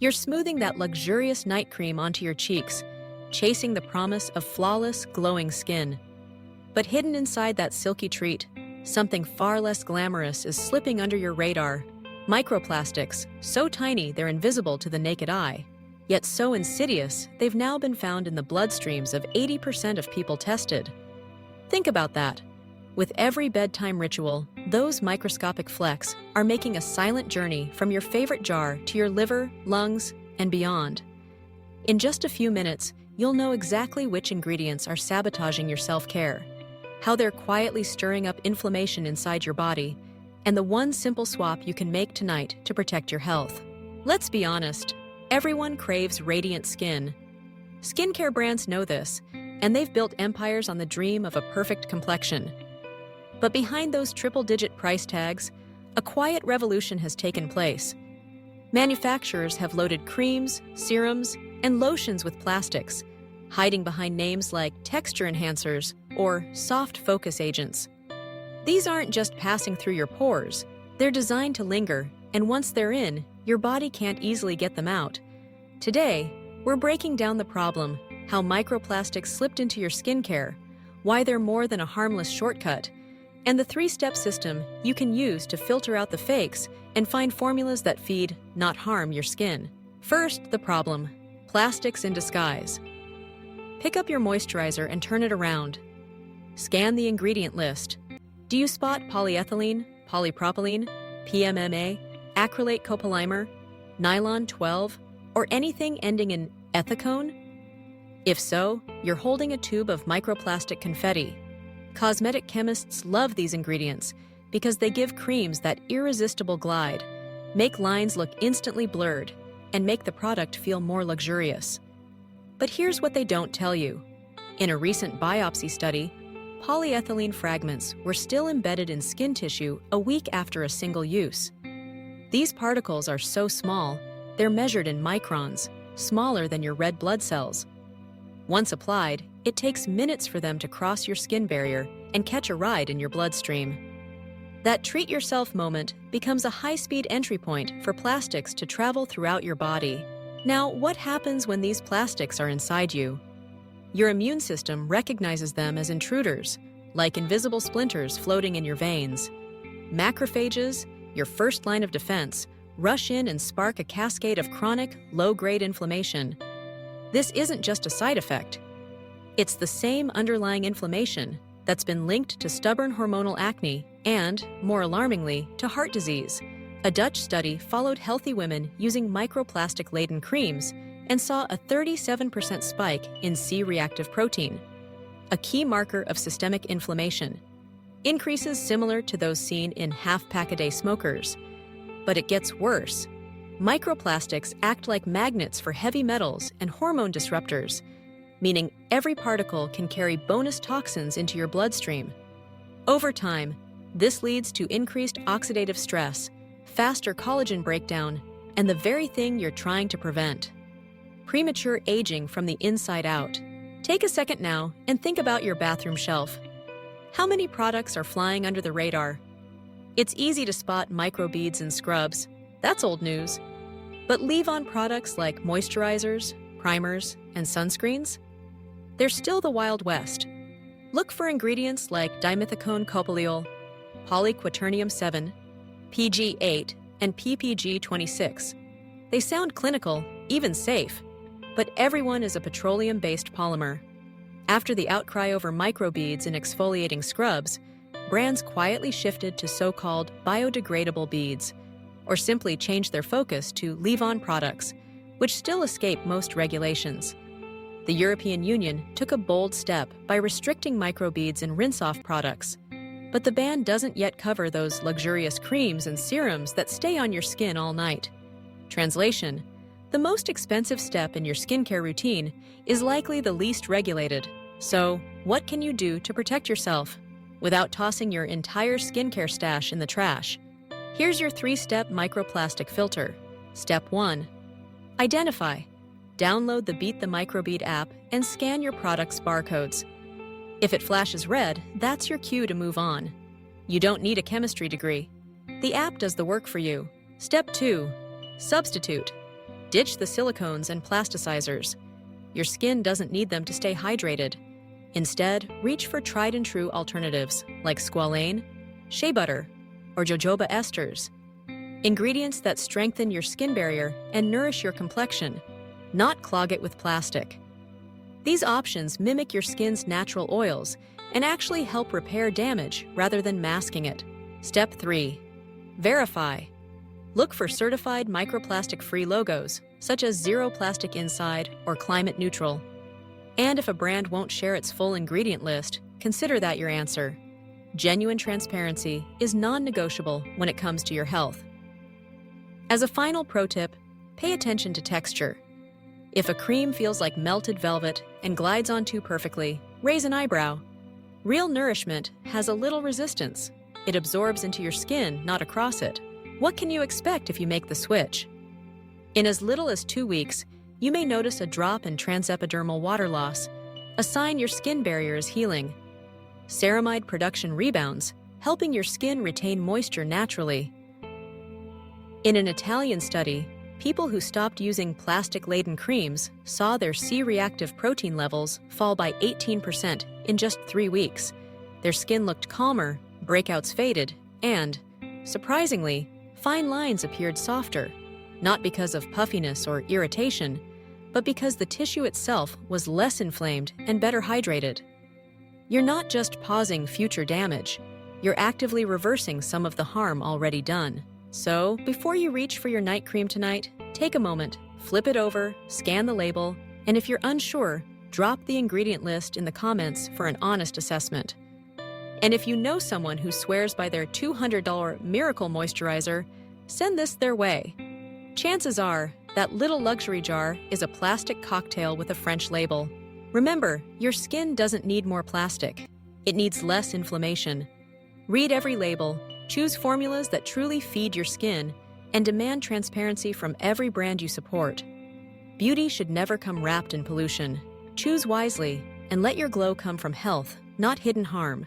You're smoothing that luxurious night cream onto your cheeks, chasing the promise of flawless, glowing skin. But hidden inside that silky treat, something far less glamorous is slipping under your radar. Microplastics, so tiny they're invisible to the naked eye, yet so insidious they've now been found in the bloodstreams of 80% of people tested. Think about that. With every bedtime ritual, those microscopic flecks are making a silent journey from your favorite jar to your liver, lungs, and beyond. In just a few minutes, you'll know exactly which ingredients are sabotaging your self-care, how they're quietly stirring up inflammation inside your body, and the one simple swap you can make tonight to protect your health. Let's be honest, everyone craves radiant skin. Skincare brands know this, and they've built empires on the dream of a perfect complexion. But behind those triple-digit price tags, a quiet revolution has taken place. Manufacturers have loaded creams, serums, and lotions with plastics, hiding behind names like texture enhancers or soft focus agents. These aren't just passing through your pores, they're designed to linger, and once they're in, your body can't easily get them out. Today, we're breaking down the problem, how microplastics slipped into your skincare, why they're more than a harmless shortcut, and the 3-step system you can use to filter out the fakes and find formulas that feed, not harm, your skin. First, the problem: plastics in disguise. Pick up your moisturizer and turn it around. Scan the ingredient list. Do you spot polyethylene, polypropylene, PMMA, acrylate copolymer, nylon 12, or anything ending in ethicone? If so, you're holding a tube of microplastic confetti. Cosmetic chemists love these ingredients because they give creams that irresistible glide, make lines look instantly blurred, and make the product feel more luxurious. But here's what they don't tell you. In a recent biopsy study, polyethylene fragments were still embedded in skin tissue a week after a single use. These particles are so small, they're measured in microns, smaller than your red blood cells. Once applied, it takes minutes for them to cross your skin barrier and catch a ride in your bloodstream. That treat-yourself moment becomes a high-speed entry point for plastics to travel throughout your body. Now, what happens when these plastics are inside you? Your immune system recognizes them as intruders, like invisible splinters floating in your veins. Macrophages, your first line of defense, rush in and spark a cascade of chronic, low-grade inflammation. This isn't just a side effect. It's the same underlying inflammation that's been linked to stubborn hormonal acne and, more alarmingly, to heart disease. A Dutch study followed healthy women using microplastic-laden creams and saw a 37% spike in C-reactive protein, a key marker of systemic inflammation. Increases similar to those seen in half-pack-a-day smokers. But it gets worse. Microplastics act like magnets for heavy metals and hormone disruptors, meaning every particle can carry bonus toxins into your bloodstream. Over time, this leads to increased oxidative stress, faster collagen breakdown, and the very thing you're trying to prevent: premature aging from the inside out. Take a second now and think about your bathroom shelf. How many products are flying under the radar? It's easy to spot microbeads in scrubs. That's old news. But leave-on products like moisturizers, primers, and sunscreens? They're still the Wild West. Look for ingredients like dimethicone copolyol, polyquaternium 7, PG8, and PPG 26. They sound clinical, even safe, but everyone is a petroleum-based polymer. After the outcry over microbeads in exfoliating scrubs, brands quietly shifted to so-called biodegradable beads, or simply changed their focus to leave-on products, which still escape most regulations. The European Union took a bold step by restricting microbeads in rinse-off products, but the ban doesn't yet cover those luxurious creams and serums that stay on your skin all night. Translation: the most expensive step in your skincare routine is likely the least regulated. So, what can you do to protect yourself without tossing your entire skincare stash in the trash? Here's your 3-step microplastic filter. Step 1. Identify. Download the Beat the Microbead app and scan your product's barcodes. If it flashes red, that's your cue to move on. You don't need a chemistry degree. The app does the work for you. Step 2. Substitute. Ditch the silicones and plasticizers. Your skin doesn't need them to stay hydrated. Instead, reach for tried-and-true alternatives like squalane, shea butter, or jojoba esters. Ingredients that strengthen your skin barrier and nourish your complexion, not clog it with plastic. These options mimic your skin's natural oils and actually help repair damage rather than masking it. Step 3. Verify. Look for certified microplastic-free logos, such as Zero Plastic Inside or Climate Neutral. And if a brand won't share its full ingredient list, consider that your answer. Genuine transparency is non-negotiable when it comes to your health. As a final pro tip, pay attention to texture. If a cream feels like melted velvet and glides on too perfectly, raise an eyebrow. Real nourishment has a little resistance. It absorbs into your skin, not across it. What can you expect if you make the switch? In as little as 2 weeks, you may notice a drop in transepidermal water loss, a sign your skin barrier is healing. Ceramide production rebounds, helping your skin retain moisture naturally. In an Italian study, people who stopped using plastic-laden creams saw their C-reactive protein levels fall by 18% in just 3 weeks. Their skin looked calmer, breakouts faded, and, surprisingly, fine lines appeared softer, not because of puffiness or irritation, but because the tissue itself was less inflamed and better hydrated. You're not just pausing future damage, you're actively reversing some of the harm already done. So, before you reach for your night cream tonight, take a moment, flip it over, scan the label, and if you're unsure, drop the ingredient list in the comments for an honest assessment. And if you know someone who swears by their $200 miracle moisturizer, send this their way. Chances are, that little luxury jar is a plastic cocktail with a French label. Remember, your skin doesn't need more plastic. It needs less inflammation. Read every label, choose formulas that truly feed your skin, and demand transparency from every brand you support. Beauty should never come wrapped in pollution. Choose wisely, and let your glow come from health, not hidden harm.